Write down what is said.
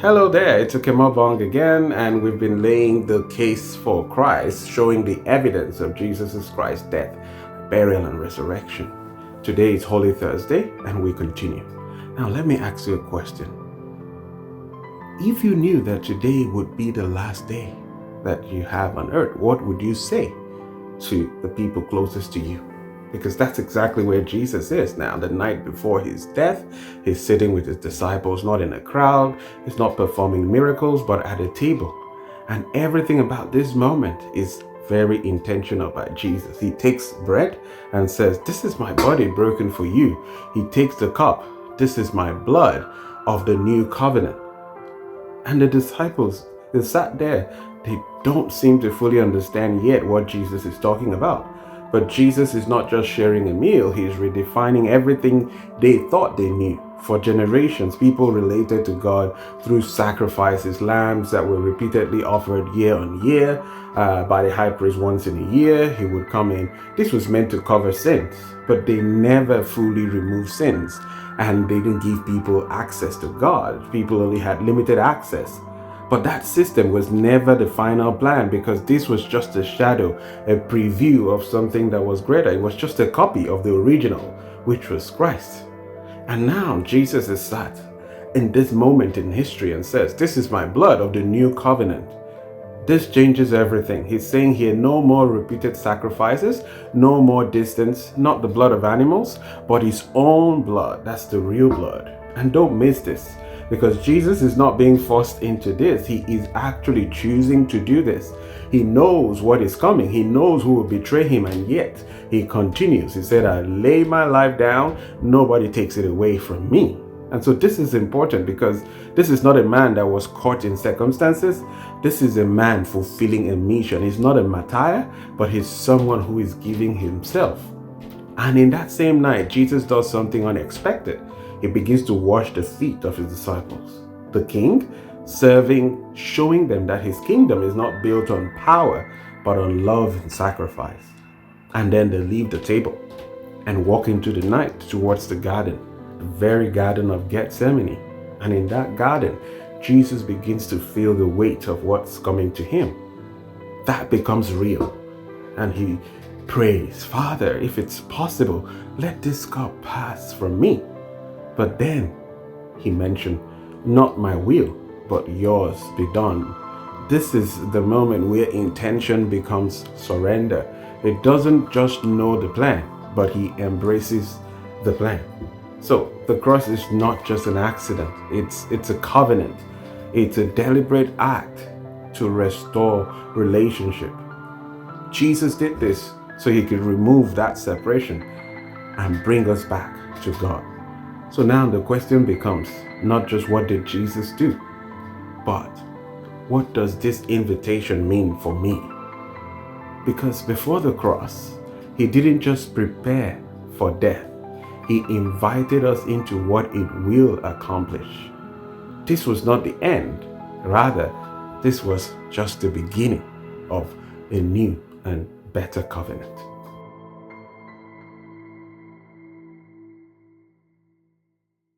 Hello there, it's Okemobong again, and we've been laying the case for Christ, showing the evidence of Jesus Christ's death, burial, and resurrection. Today is Holy Thursday, and we continue. Now, let me ask you a question. If you knew that today would be the last day that you have on earth, what would you say to the people closest to you? Because that's exactly where Jesus is now. The night before his death, he's sitting with his disciples, not in a crowd. He's not performing miracles, but at a table. And everything about this moment is very intentional by Jesus. He takes bread and says, "This is my body broken for you." He takes the cup. "This is my blood of the new covenant." And the disciples, they sat there. They don't seem to fully understand yet what Jesus is talking about. But Jesus is not just sharing a meal, he's redefining everything they thought they knew. For generations, people related to God through sacrifices, lambs that were repeatedly offered year on year by the high priest once in a year. He would come in. This was meant to cover sins, but they never fully removed sins. And they didn't give people access to God. People only had limited access. But that system was never the final plan, because this was just a shadow, a preview of something that was greater. It was just a copy of the original, which was Christ. And now Jesus is sat in this moment in history and says, "This is my blood of the new covenant." This changes everything. He's saying here, no more repeated sacrifices, no more distance, not the blood of animals, but his own blood. That's the real blood. And don't miss this, because Jesus is not being forced into this. He is actually choosing to do this. He knows what is coming. He knows who will betray him, and yet he continues. He said, "I lay my life down. Nobody takes it away from me." And so this is important, because this is not a man that was caught in circumstances. This is a man fulfilling a mission. He's not a martyr, but he's someone who is giving himself. And in that same night, Jesus does something unexpected. He begins to wash the feet of his disciples. The king serving, showing them that his kingdom is not built on power, but on love and sacrifice. And then they leave the table and walk into the night towards the garden, the very garden of Gethsemane. And in that garden, Jesus begins to feel the weight of what's coming to him. That becomes real. And he prays, "Father, if it's possible, let this cup pass from me." But then he mentioned, "Not my will, but yours be done." This is the moment where intention becomes surrender. It doesn't just know the plan, but he embraces the plan. So the cross is not just an accident. It's a covenant. It's a deliberate act to restore relationship. Jesus did this so he could remove that separation and bring us back to God. So now the question becomes not just what did Jesus do, but what does this invitation mean for me? Because before the cross, he didn't just prepare for death. He invited us into what it will accomplish. This was not the end. Rather, this was just the beginning of a new and better covenant.